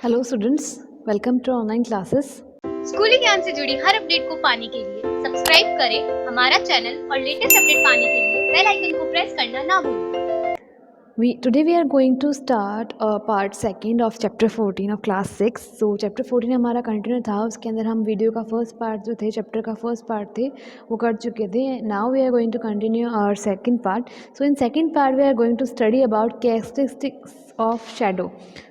Hello students, welcome to online classes. स्कूली ज्ञान से जुड़ी हर अपडेट को पाने के लिए सब्सक्राइब करें हमारा चैनल और लेटेस्ट अपडेट पाने के लिए बेल आइकन को प्रेस करना ना भूलें। Today we are going to start part second of chapter 14 of class 6. So chapter 14 हमारा कंटिन्यू था, उसके अंदर हम वीडियो का फर्स्ट पार्ट जो थे, चैप्टर का फर्स्ट पार्ट थे वो कर चुके थे. Now we are going to continue our second part. So in second part we are going to study about characteristics of shadow.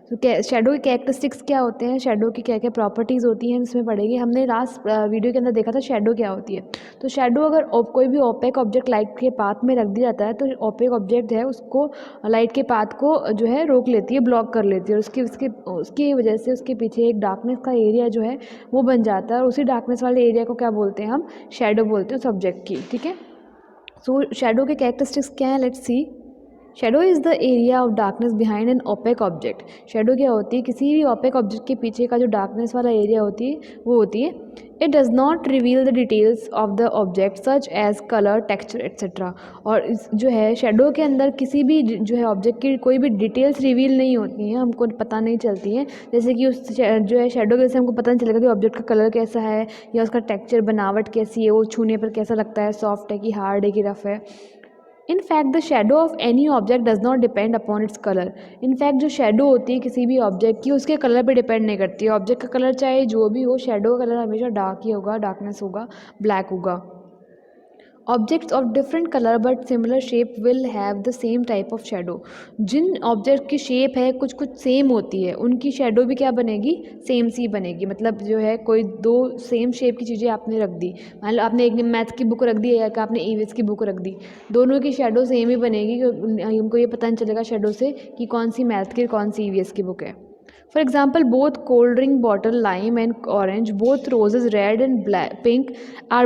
तो शेडो के कैरेक्टरिस्टिक्स क्या होते हैं, शेडो की क्या क्या प्रॉपर्टीज़ होती हैं, इसमें पढ़ेंगे. हमने लास्ट वीडियो के अंदर देखा था शेडो क्या होती है. तो शेडो अगर कोई भी ओपेक ऑब्जेक्ट लाइट के पाथ में रख दिया जाता है तो ओपेक ऑब्जेक्ट है उसको लाइट के पाथ को जो है रोक लेती है, ब्लॉक कर लेती है, और उसकी वजह से उसके पीछे एक डार्कनेस का एरिया जो है वो बन जाता है, और उसी डार्कनेस वाले एरिया को क्या बोलते हैं, हम शेडो बोलते हैं उस ऑब्जेक्ट की. ठीक है. सो शेडो के कैरेक्टरिस्टिक्स क्या है, let's see. Shadow is the area of darkness behind an opaque object. Shadow क्या होती है, किसी भी ओपेक ऑब्जेक्ट के पीछे का जो डार्कनेस वाला एरिया होती है वो होती है. It does not reveal the details of the object such as colour, texture etcetera. और जो है शेडो के अंदर किसी भी जो है ऑब्जेक्ट की कोई भी डिटेल्स रिवील नहीं होती हैं, हमको पता नहीं चलती हैं. जैसे कि उस जो है शेडो के से हमको पता नहीं चलेगा कि ऑब्जेक्ट का कलर कैसा है या उसका टेक्सचर, बनावट कैसी है, वो छूने पर कैसा लगता है, सॉफ्ट है कि हार्ड है कि रफ है. In fact the shadow of any object does not depend upon its colour. In fact जो शेडो होती है किसी भी ऑब्जेक्ट की, उसके कलर पे डिपेंड नहीं करती है. ऑब्जेक्ट का कलर चाहे जो भी हो, शेडो का कलर हमेशा डार्क ही होगा, डार्कनेस होगा, ब्लैक होगा. Objects of different colour but similar shape will have the same type of shadow. जिन ऑब्जेक्ट की शेप है कुछ कुछ सेम होती है, उनकी शेडो भी क्या बनेगी, सेम सी बनेगी. मतलब जो है कोई दो सेम शेप की चीज़ें आपने रख दी, मान लो आपने एक मैथ की बुक रख दी या आपने ईवीएस की बुक रख दी, दोनों की शेडो सेम ही बनेगी. हमको ये पता नहीं चलेगा शेडो से कि कौन सी मैथ की कौन सी ईवीएस की बुक है. For example, both cold drink bottle lime and orange, both roses red and black, pink are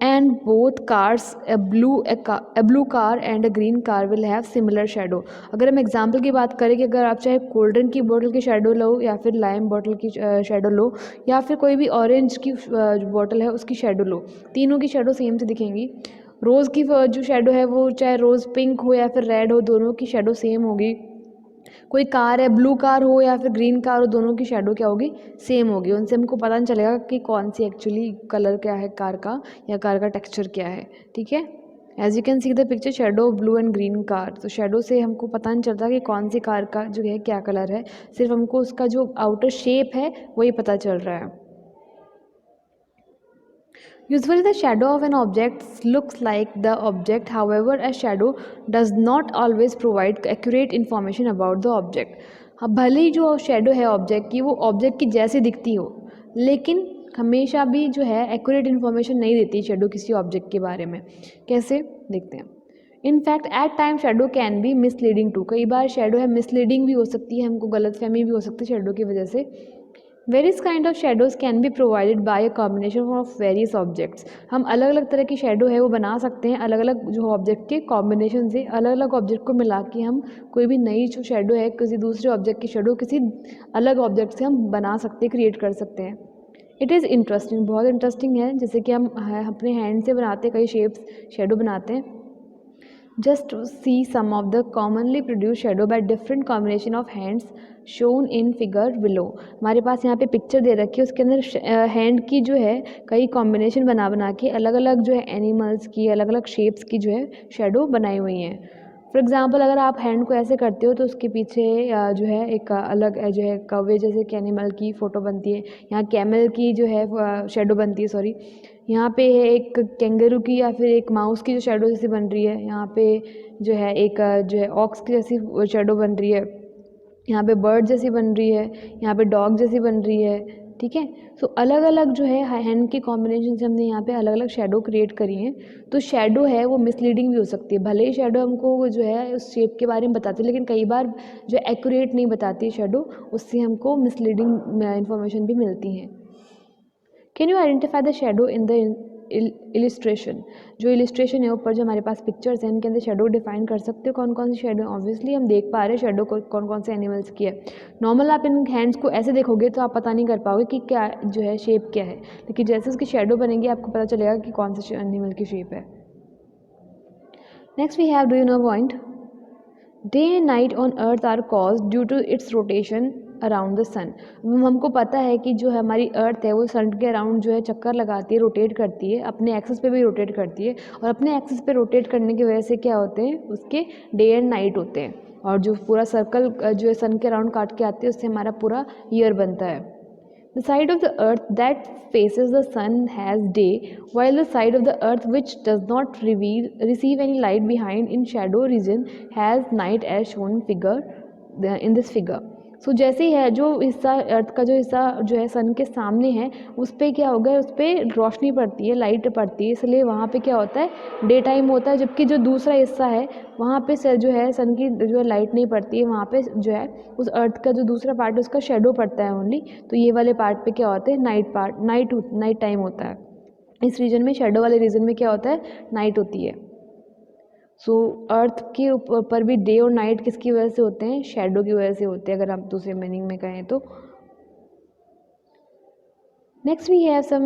and both cars a blue car and a green car will have similar shadow. अगर हम example की बात करें कि अगर आप चाहे cold drink की बोतल की शेडो लो या फिर लाइम बॉटल की शेडो लो या फिर कोई भी ऑरेंज की बॉटल है उसकी शेडो लो, तीनों की शेडो सेम से दिखेंगी. रोज़ की जो शेडो है वो चाहे रोज़ पिंक हो या फिर रेड हो, दोनों की शेडो सेम होगी. कोई कार है, ब्लू कार हो या फिर ग्रीन कार हो, दोनों की शेडो क्या होगी, सेम होगी. उनसे हमको पता नहीं चलेगा कि कौन सी एक्चुअली कलर क्या है कार का या कार का टेक्सचर क्या है. ठीक है. As you can see the picture shadow blue and green car. तो शेडो से हमको पता नहीं चलता कि कौन सी कार का जो है क्या कलर है, सिर्फ हमको उसका जो आउटर शेप है वही पता चल रहा है. Usually the shadow of an object looks like the object, however a shadow does not always provide accurate information about the object. हाँ, भले ही जो शेडो है ऑब्जेक्ट की वो ऑब्जेक्ट की जैसी दिखती हो, लेकिन हमेशा भी जो है एक्यूरेट इन्फॉर्मेशन नहीं देती शेडो किसी ऑब्जेक्ट के बारे में. कैसे, देखते हैं. In fact at time shadow can be misleading too. कई बार शेडो है मिसलीडिंग भी हो सकती है, हमको गलतफहमी भी हो सकती है शेडो की वजह से. Various kind of shadows can be provided by a combination of various objects. हम अलग अलग तरह की शेडो है वो बना सकते हैं अलग अलग जो ऑब्जेक्ट के कॉम्बिनेशन से. अलग अलग ऑब्जेक्ट को मिला के हम कोई भी नई जो शेडो है किसी दूसरे ऑब्जेक्ट की शेडो किसी अलग ऑब्जेक्ट से हम बना सकते हैं, क्रिएट कर सकते हैं. इट इज़ इंटरेस्टिंग, बहुत इंटरेस्टिंग है. जैसे कि हम अपने हैंड से बनाते हैं, कई शेप्स शेडो बनाते हैं. Just to see some of the commonly produced shadow by different combination of hands shown in figure below. हमारे पास यहाँ पे पिक्चर दे रखी है, उसके अंदर हैंड की जो है कई कॉम्बिनेशन बना के अलग अलग जो है एनिमल्स की अलग अलग शेप्स की जो है शेडो बनाई हुई हैं. फॉर एग्जांपल अगर आप हैंड को ऐसे करते हो तो उसके पीछे जो है एक अलग जो है कौवे जैसे कि एनिमल की फ़ोटो बनती है. यहाँ कैमल की जो है शेडो बनती है, सॉरी. यहाँ पे है एक कैंगरू की या फिर एक माउस की जो शेडो जैसी बन रही है. यहाँ पे जो है एक जो है ऑक्स की जैसी शेडो बन रही है. यहाँ पे बर्ड जैसी बन रही है. यहाँ पे डॉग जैसी बन रही है. ठीक है. सो अलग अलग जो है हैंड के कॉम्बिनेशन से हमने यहाँ पे अलग अलग शेडो क्रिएट करी हैं. तो शेडो है वो मिसलीडिंग भी हो सकती है. भले ही शेडो हमको जो है उस शेप के बारे में बताती है, लेकिन कई बार जो एक्यूरेट नहीं बताती है शेडो, उससे हमको मिसलीडिंग इंफॉर्मेशन भी मिलती हैं. Can you identify the shadow in the illustration. जो इलिस्ट्रेशन है ऊपर जो हमारे पास पिक्चर्स हैं इनके अंदर शेडो डिफाइन कर सकते हो कौन कौन सी शेडो. ऑब्वियसली हम देख पा रहे हैं शेडो कौन कौन से एनिमल्स की है. नॉर्मल आप इन हैंड्स को ऐसे देखोगे तो आप पता नहीं कर पाओगे कि क्या जो है शेप क्या है, लेकिन जैसे उसकी शेडो बनेगी आपको पता चलेगा कि कौन से एनिमल की शेप है. Next we have do you know point. Day and night on Earth are caused due to its rotation around the sun. हमको पता है कि जो हमारी अर्थ है वो सन के अराउंड जो है चक्कर लगाती है, रोटेट करती है, अपने एक्सिस पे भी रोटेट करती है, और अपने एक्सिस पे रोटेट करने की वजह से क्या होते हैं, उसके डे एंड नाइट होते हैं, और जो पूरा सर्कल जो है सन के अराउंड काट के आती है उससे हमारा पूरा ईयर बनता है। The side of the earth that faces the sun has day, while the side of the earth which does not receive any light behind in shadow region has night as shown in this figure. सो जैसे ही है जो हिस्सा अर्थ का जो हिस्सा जो है सन के सामने है उस पर क्या होगा, उस पर रोशनी पड़ती है, लाइट पड़ती है, इसलिए वहाँ पे क्या होता है, डे टाइम होता है, जबकि जो दूसरा हिस्सा है वहाँ पे जो है सन की जो है लाइट नहीं पड़ती है, वहाँ पे जो है उस अर्थ का जो दूसरा पार्ट है उसका शेडो पड़ता है ओनली। तो ये वाले पार्ट पे क्या होता है, नाइट टाइम होता है। इस रीजन में, शेडो वाले रीजन में क्या होता है, नाइट होती है। सो अर्थ के ऊपर भी डे और नाइट किसकी वजह से होते हैं, शेडो की वजह से होते हैं, अगर आप दूसरे मीनिंग में कहें तो। Next we have some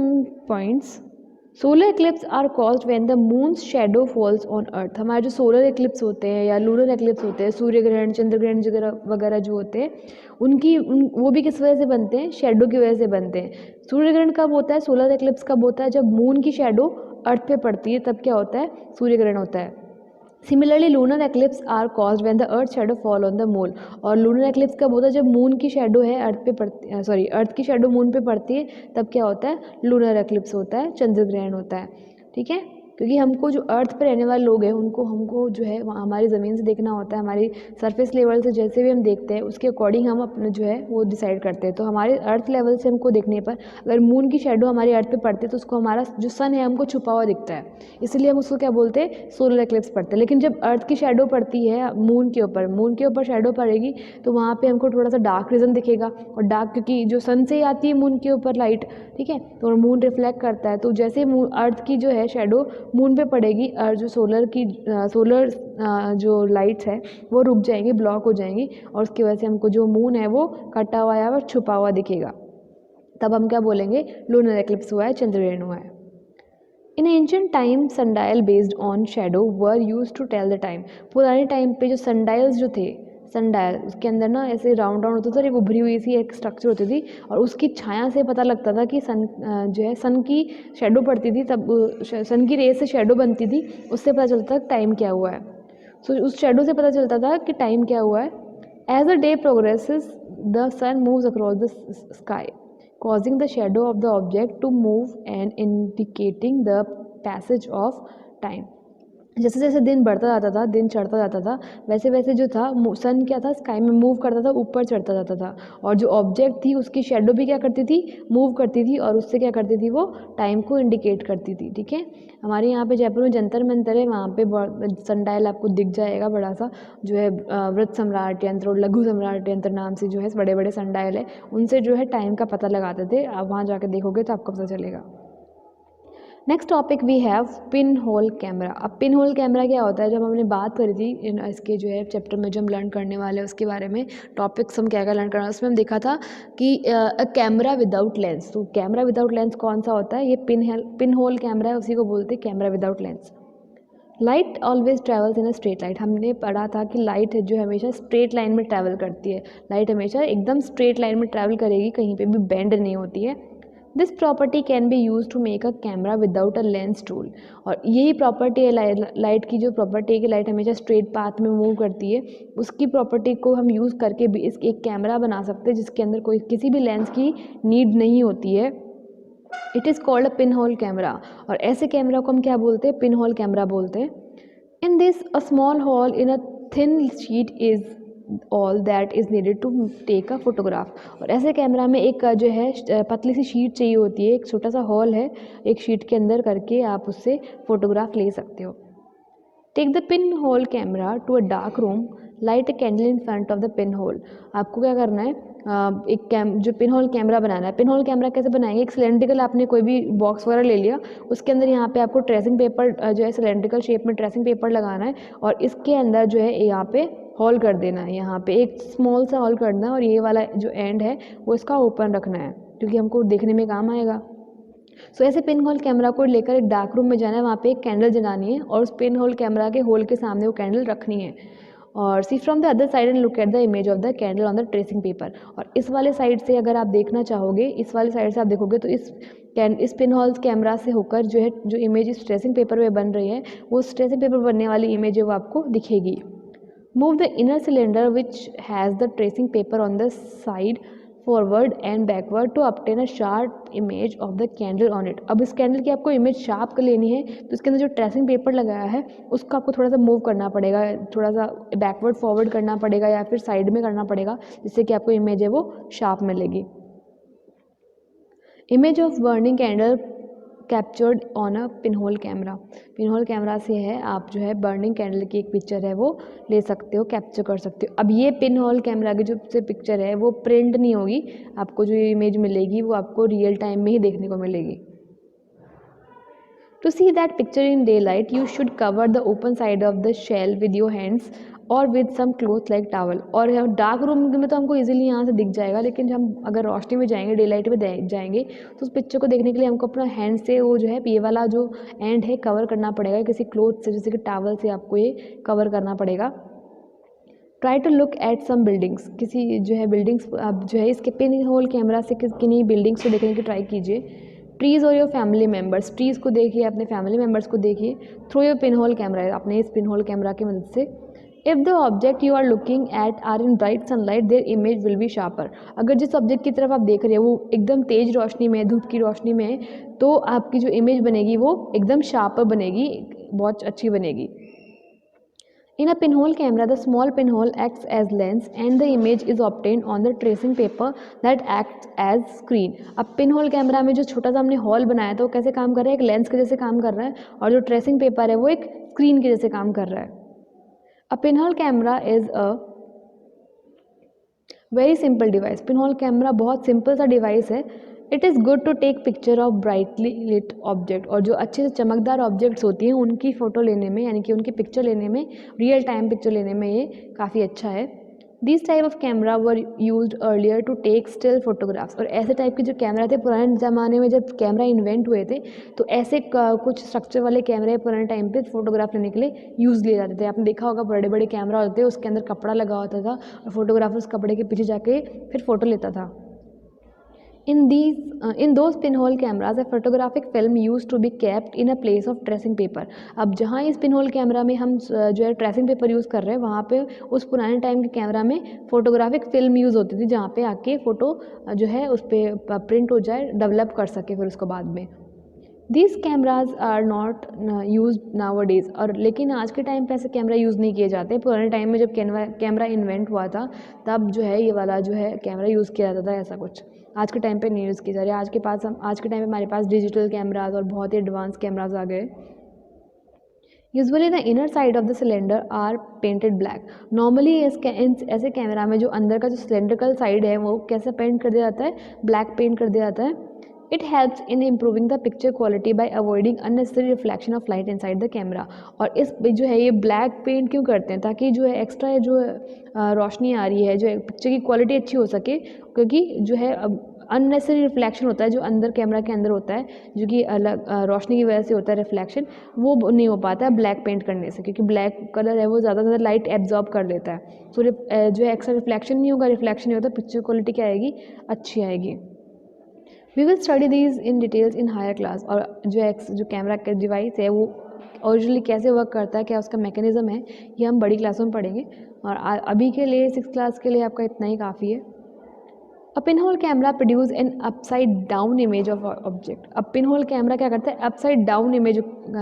points. Solar eclipse are caused when the moon's shadow falls on earth. हमारे जो सोलर एक्लिप्स होते हैं या लूनर एक्लिप्स होते हैं, सूर्य ग्रहण, चंद्र ग्रहण वगैरह जो होते हैं वो भी किस वजह से बनते हैं, शेडो की वजह से बनते हैं। सूर्य ग्रहण कब होता है, सोलर एक्लिप्स कब होता है, जब मून की शेडो अर्थ पे पड़ती है, तब क्या होता है, सूर्य ग्रहण होता है। Similarly lunar eclipse are caused when the earth shadow fall on the moon. और लूनर एक्लिप्स कब होता है, जब मून की शेडो है अर्थ पे पड़ती, अर्थ की शेडो मून पे पड़ती है, तब क्या होता है, लूनर एक्लिप्स होता है, चंद्र ग्रहण होता है। ठीक है, क्योंकि हमको जो अर्थ पर रहने वाले लोग हैं उनको हमको जो है हमारी ज़मीन से देखना होता है, हमारी सरफेस लेवल से जैसे भी हम देखते हैं उसके अकॉर्डिंग हम अपने जो है वो डिसाइड करते हैं। तो हमारे अर्थ लेवल से हमको देखने पर अगर मून की शेडो हमारी अर्थ पे पड़ती है तो उसको हमारा जो सन है हमको छुपा हुआ दिखता है, इसलिए हम उसको क्या बोलते हैं, सोलर एक्लिप्स पड़ते हैं। लेकिन जब अर्थ की शेडो पड़ती है मून के ऊपर शेडो पड़ेगी तो वहाँ पे हमको थोड़ा सा डार्क रीजन दिखेगा, और डार्क क्योंकि जो सन से आती है मून के ऊपर लाइट, ठीक है, तो मून रिफ्लेक्ट करता है, तो जैसे अर्थ की जो है शेडो मून पे पड़ेगी और जो सोलर जो लाइट्स है वो रुक जाएंगी, ब्लॉक हो जाएंगी, और उसकी वजह से हमको जो मून है वो कटा हुआ या छुपा हुआ दिखेगा, तब हम क्या बोलेंगे, लूनर एक्लिप्स हुआ है, चंद्र ग्रहण हुआ है। In ancient time sundial based on shadow were use to tell the time. पुराने टाइम पे जो सनडायल्स जो थे, सनडायल उसके अंदर ना ऐसे राउंड राउंड होता था, एक उभरी हुई सी एक स्ट्रक्चर होती थी, और उसकी छाया से पता लगता था कि सन जो है सन की शेडो पड़ती थी, तब सन की रेस से शेडो बनती थी, उससे पता चलता था टाइम क्या हुआ है। सो उस शेडो से पता चलता था कि टाइम क्या हुआ है। As the day progresses the sun moves across the sky, causing the shadow of the object to move and indicating the passage of time। जैसे जैसे दिन बढ़ता जाता था, दिन चढ़ता जाता था, वैसे वैसे जो था सन क्या था, स्काई में मूव करता था, ऊपर चढ़ता जाता था, और जो ऑब्जेक्ट थी उसकी शेडो भी क्या करती थी, मूव करती थी, और उससे क्या करती थी, वो टाइम को इंडिकेट करती थी। ठीक है, हमारे यहाँ पे जयपुर में जंतर मंतर है, वहाँ पे सनडायल आपको दिख जाएगा बड़ा सा, जो है वृत्त सम्राट यंत्र और लघु सम्राट यंत्र नाम से जो है बड़े बड़े सनडायल है, उनसे जो है टाइम का पता लगाते थे। आप वहाँ जाकर देखोगे तो आपको पता चलेगा। Next topic we have pin hole camera. अब पिन होल कैमरा क्या होता है, जब हमने बात करी थी इसके जो है चैप्टर में जो हम लर्न करने वाले हैं उसके बारे में, टॉपिक्स हम क्या क्या लर्न करना है, उसमें हम देखा था कि कैमरा विदाउट लेंस। तो कैमरा विदाउट लेंस कौन सा होता है, ये पिन होल कैमरा है, उसी को बोलते हैं camera without lens. Light always travels in a straight line. हमने पढ़ा था कि लाइट है जो हमेशा स्ट्रेट लाइन में ट्रैवल करती है, लाइट हमेशा एकदम स्ट्रेट लाइन में ट्रैवल करेगी, कहीं पे भी बेंड नहीं होती है। This property can be use to make a camera without a lens tool. और यही प्रॉपर्टी है लाइट की, जो प्रॉपर्टी है कि लाइट हमेशा स्ट्रेट पाथ में मूव करती है, उसकी प्रॉपर्टी को हम यूज़ करके भी एक कैमरा बना सकते हैं जिसके अंदर कोई किसी भी लेंस की नीड नहीं होती है। It is called a pin hole camera, और ऐसे कैमरा को हम क्या बोलते हैं, पिन होल कैमरा बोलते हैं। In this a small hole in a thin sheet is all that is needed to take a photograph. और ऐसे कैमरा में एक जो है पतली सी शीट चाहिए होती है, एक छोटा सा हॉल है, एक शीट के अंदर करके आप उससे फ़ोटोग्राफ ले सकते हो। Take the pin hole camera to a dark room, light a candle in front of the pin hole. आपको क्या करना है, जो पिन होल कैमरा बनाना है। पिन होल कैमरा कैसे बनाएंगे, एक सिलेंड्रिकल आपने कोई भी बॉक्स वगैरह ले लिया, उसके अंदर यहाँ पे आपको ट्रेसिंग पेपर जो है सिलेंड्रिकल शेप में ट्रेसिंग पेपर लगाना है, और इसके अंदर जो है यहाँ पे होल कर देना है, यहाँ पे एक स्मॉल सा होल करना है, और ये वाला जो एंड है वो इसका ओपन रखना है क्योंकि हमको देखने में काम आएगा। सो ऐसे पिन होल कैमरा को लेकर एक डार्क रूम में जाना है, वहाँ पे एक कैंडल जलानी है, और उस पिन होल कैमरा के होल के सामने वो कैंडल रखनी है, और see from the other side and look at the image of the candle on the tracing paper. और इस वाले साइड से अगर आप देखना चाहोगे, इस वाले साइड से आप देखोगे तो इस पिन होल कैमरा से होकर जो है जो इमेज इस ट्रेसिंग पेपर में बन रही है वो उस ट्रेसिंग पेपर बनने वाली इमेज है वो आपको दिखेगी। Move the inner cylinder which has the tracing paper on the side forward and backward to obtain a sharp image of the candle on it. अब इस कैंडल की आपको इमेज शार्प कर लेनी है तो इसके अंदर जो ट्रेसिंग पेपर लगाया है उसको आपको थोड़ा सा मूव करना पड़ेगा, थोड़ा सा बैकवर्ड फॉरवर्ड करना पड़ेगा या फिर साइड में करना पड़ेगा, जिससे कि आपको इमेज है वो शार्प मिलेगी। Image of burning candle captured on a pinhole camera. Pinhole camera से है आप जो है बर्निंग कैंडल की एक पिक्चर है वो ले सकते हो, कैप्चर कर सकते हो। अब ये पिनहोल कैमरा की जो से पिक्चर है वो प्रिंट नहीं होगी, आपको जो इमेज मिलेगी वो आपको रियल टाइम में ही देखने को मिलेगी। To see that picture in daylight, you should cover the open side of the shell with your hands और with some cloth like towel. और डार्क रूम में तो हमको इजीली यहाँ से दिख जाएगा, लेकिन हम अगर रोशनी में जाएंगे, डे लाइट में जाएंगे तो उस पिक्चर को देखने के लिए हमको अपना हैंड से वो जो है ये वाला जो एंड है कवर करना पड़ेगा किसी क्लोथ से, जैसे कि टावल से आपको ये कवर करना पड़ेगा। Try to look at some buildings, किसी जो है बिल्डिंग्स आप जो है इसके पिन होल कैमरा से किन्हीं बिल्डिंग्स को देखने की ट्राई कीजिए। ट्रीज़ और योर फैमिली मेम्बर्स, ट्रीज़ को देखिए, अपने फैमिली मेम्बर्स को देखिए through your pin hole camera, अपने इस पिन होल कैमरा की मदद से। If the object you are looking at are in bright sunlight their image will be sharper. अगर जिस ऑब्जेक्ट की तरफ आप देख रहे हो वो एकदम तेज़ रोशनी में, धूप की रोशनी में है, तो आपकी जो इमेज बनेगी वो एकदम शार्पर बनेगी, बहुत अच्छी बनेगी। In a pinhole camera, the small pinhole acts as lens and the image is obtained on the tracing paper that acts as screen। अब pinhole कैमरा में जो छोटा सा हमने हॉल बनाया था वो कैसे काम कर रहा है, एक लेंस के जैसे काम कर रहा है, और जो ट्रेसिंग पेपर है वो एक स्क्रीन के जैसे काम कर रहा है। A pinhole camera is a very simple device. Pinhole camera बहुत सिंपल सा डिवाइस है। It is good to take picture of brightly lit object, और जो अच्छे से चमकदार ऑब्जेक्ट्स होती हैं उनकी फ़ोटो लेने में, यानी कि उनकी पिक्चर लेने में, रियल टाइम पिक्चर लेने में ये काफ़ी अच्छा है। This type of camera were used earlier to take still photographs. और ऐसे टाइप के जो कैमरा थे पुराने ज़माने में, जब कैमरा इन्वेंट हुए थे तो ऐसे कुछ स्ट्रक्चर वाले कैमरे पुराने टाइम पे फोटोग्राफ लेने के लिए यूज़ लिए जाते थे। आपने देखा होगा बड़े बड़े कैमरा होते थे, उसके अंदर कपड़ा लगा होता था और फोटोग्राफर उस कपड़े के पीछे जाके फिर फ़ोटो लेता था। In those pinhole cameras, a photographic film used to be kept in a place of tracing paper। अब जहाँ इस पिनहोल कैमरा में हम जो है ट्रेसिंग पेपर यूज़ कर रहे हैं, वहाँ पे उस पुराने टाइम के कैमरा में फोटोग्राफिक फिल्म यूज़ होती थी, जहाँ पे आके फ़ोटो जो है उस पर प्रिंट हो जाए, डेवलप कर सके फिर उसको बाद में। These cameras are not used nowadays। और लेकिन आज के टाइम पे ऐसे कैमरा यूज़ नहीं किए जाते। पुराने टाइम में जब कैमरा इन्वेंट हुआ था तब जो है ये वाला जो है कैमरा यूज़ किया जाता था, ऐसा कुछ आज के टाइम पे नहीं यूज़ किया जा रहा है। आज के टाइम पे हमारे पास डिजिटल कैमराज और बहुत ही एडवांस कैमराज आ गए। Usually the inner side of the cylinder are painted black. Normally ऐसे कैमरा में जो अंदर का जो सिलेंड्रिकल साइड है वो कैसे पेंट कर दिया जाता है, ब्लैक पेंट कर दिया जाता है। It helps in improving the picture quality bye avoiding unnecessary reflection of light inside the camera. और इस जो है ये ब्लैक पेंट क्यों करते हैं, ताकि जो है एक्स्ट्रा जो रोशनी आ रही है, जो पिक्चर की क्वालिटी अच्छी हो सके, क्योंकि जो है अननेसेसरी रिफ्लेक्शन होता है जो अंदर कैमरा के अंदर होता है, जो कि अलग रोशनी की वजह से होता है रिफ्लेक्शन, वो नहीं हो पाता है ब्लैक पेंट करने से, क्योंकि ब्लैक कलर है वो ज़्यादा से ज़्यादा लाइट एब्जॉर्ब कर लेता है। तो जो है एक्स्ट्रा रिफ्लेक्शन नहीं होगा, रिफ्लेक्शन नहीं होता, पिक्चर क्वालिटी क्या आएगी, अच्छी आएगी। We will study these in details in higher class. और जो कैमरा का डिवाइस है वो ओरिजिनली कैसे वर्क करता है, क्या उसका मैकेनिज्म है, ये हम बड़ी क्लासों में पढ़ेंगे। और अभी के लिए 6th क्लास के लिए आपका इतना ही काफ़ी है। A pinhole camera produce an upside down image of object. अब पिनहोल कैमरा क्या करता है, अपसाइड डाउन इमेज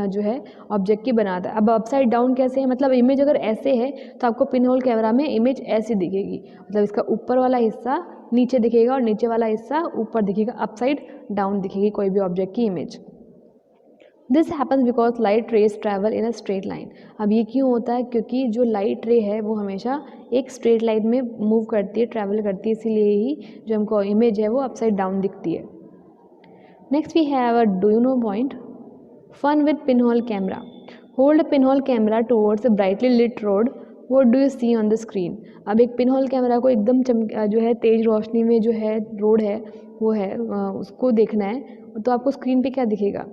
जो है ऑब्जेक्ट की बनाता है। अब अपसाइड डाउन कैसे है, मतलब इमेज अगर ऐसे है तो आपको पिनहोल कैमरा में इमेज ऐसी दिखेगी, मतलब इसका ऊपर वाला हिस्सा नीचे दिखेगा और नीचे वाला हिस्सा ऊपर दिखेगा, अपसाइड डाउन दिखेगी कोई भी ऑब्जेक्ट की image. This happens because light rays travel in a straight line. अब ये क्यों होता है, क्योंकि जो लाइट रे है वो हमेशा एक स्ट्रेट लाइन में मूव करती है, ट्रैवल करती है, इसीलिए ही जो हमको इमेज है वो अपसाइड डाउन दिखती है। Next we have a do you know point, fun with pinhole camera. Hold a pinhole camera towards a brightly lit road, what do you see on the screen. अब एक pinhole camera को एकदम जो है तेज़ रोशनी में जो है रोड है वो है उसको देखना है, तो आपको स्क्रीन पे क्या दिखेगा,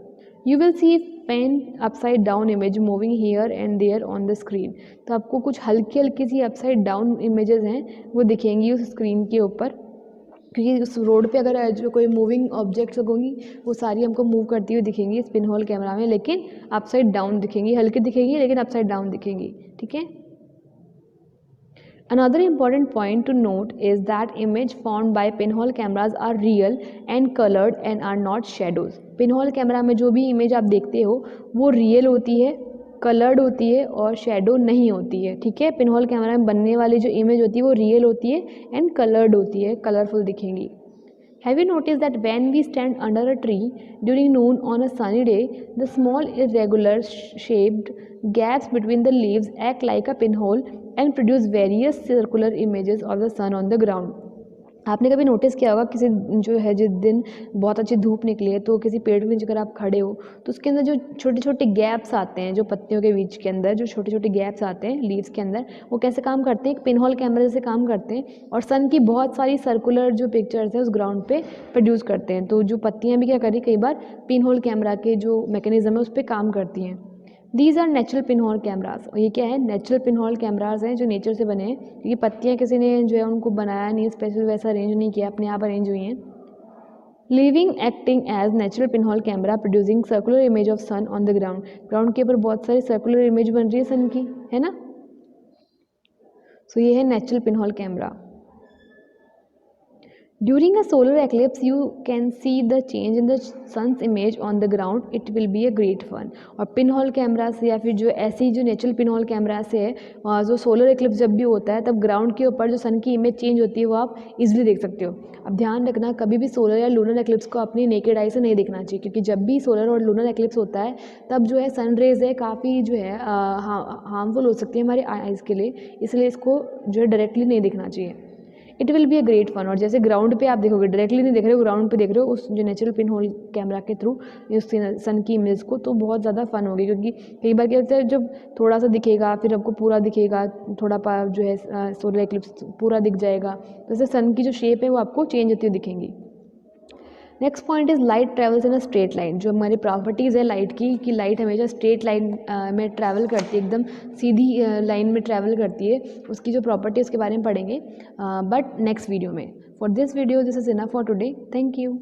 you will see pen upside down image moving here and there on the screen. तो आपको कुछ हल्की हल्की सी अपसाइड डाउन इमेजेस हैं वो दिखेंगी उस स्क्रीन के ऊपर, क्योंकि उस रोड पे अगर जो कोई मूविंग ऑब्जेक्ट्स होंगी वो सारी हमको मूव करती हुई दिखेंगी इस पिन होल कैमरा में, लेकिन अपसाइड डाउन दिखेंगी, हल्की दिखेंगी लेकिन अपसाइड डाउन दिखेंगी। ठीक है। Another important point to note is that image formed by pinhole cameras are real and colored and are not shadows. Pinhole camera में जो भी image आप देखते हो वो real होती है, colored होती है और shadow नहीं होती है। ठीक है। pinhole camera में बनने वाली जो image होती है वो real होती है and colored होती है, colorful दिखेंगी। Have you noticed that when we stand under a tree during noon on a sunny day, the small irregular shaped gaps between the leaves act like a pinhole and produce various circular images of the sun on the ground. आपने कभी notice किया होगा किसी जो है जिस दिन बहुत अच्छी धूप निकली है तो किसी पेड़ के नीचे अगर आप खड़े हो तो उसके अंदर जो छोटे छोटे गैप्स आते हैं, जो पत्तियों के बीच के अंदर जो छोटे छोटे गैप्स आते हैं लीव्स के अंदर, वो कैसे काम करते हैं? एक पिन होल कैमरे से काम करते हैं और सन की बहुत सारी सर्कुलर जो पिक्चर्स है उस ग्राउंड पे प्रोड्यूस करते हैं। तो जो पत्तियाँ भी क्या करी कई बार पिन होल कैमरा के जो मैकेनिज्म है उस पर काम करती हैं। These are natural pin hole cameras. और ये क्या है? नेचुरल पिन होल कैमराज हैं जो नेचर से बने हैं, क्योंकि पत्तियाँ किसी ने जो है उनको बनाया नहीं, स्पेशल वैसा अरेंज नहीं किया, अपने आप अरेंज हुई हैं। Living acting as natural pin hole camera producing circular image of sun on the ground. Ground के ऊपर बहुत सारी सर्कुलर इमेज बन रही है सन की, है ना। सो ये है natural pin hole camera. During a solar eclipse, you can see the change in the sun's image on the ground. It will be a great fun. और पिन होल कैमरा से या फिर जो ऐसी जो नेचुरल पिन होल कैमरा से है जो सोलर एक्लिप्स जब भी होता है तब ग्राउंड के ऊपर जो सन की इमेज चेंज होती है वो आप इजीली देख सकते हो। अब ध्यान रखना कभी भी सोलर या लूनर एक्लिप्स को अपनी नेकेड आई से नहीं देखना चाहिए, क्योंकि जब भी सोलर और लूनर एक्लिप्स होता है तब जो है सन रेज है काफ़ी जो है हार्मफुल हो सकती है हमारे आइज़ के लिए, इसलिए इसको जो है डायरेक्टली नहीं देखना चाहिए। It will be a great fun. और जैसे ग्राउंड पे आप देखोगे, डायरेक्टली नहीं देख रहे हो, ग्राउंड पे देख रहे हो उस जो नेचुरल पिन होल कैमरा के थ्रू उस सन की इमेज को, तो बहुत ज़्यादा फन होगी। क्योंकि कई बार क्या होता है जब थोड़ा सा दिखेगा फिर आपको पूरा दिखेगा, थोड़ा जो है सोलर एक्लिप्स पूरा दिख जाएगा, तो जैसे सन की जो शेप है वो आपको चेंज होती हुई दिखेंगी। Next point is light travels in a straight line. जो हमारी प्रॉपर्टीज़ है लाइट की, कि लाइट हमेशा स्ट्रेट लाइन में ट्रैवल करती है, एकदम सीधी लाइन में ट्रैवल करती है, उसकी जो प्रॉपर्टी उसके बारे में पढ़ेंगे बट नेक्स्ट वीडियो में। For this video this is enough for today. Thank you.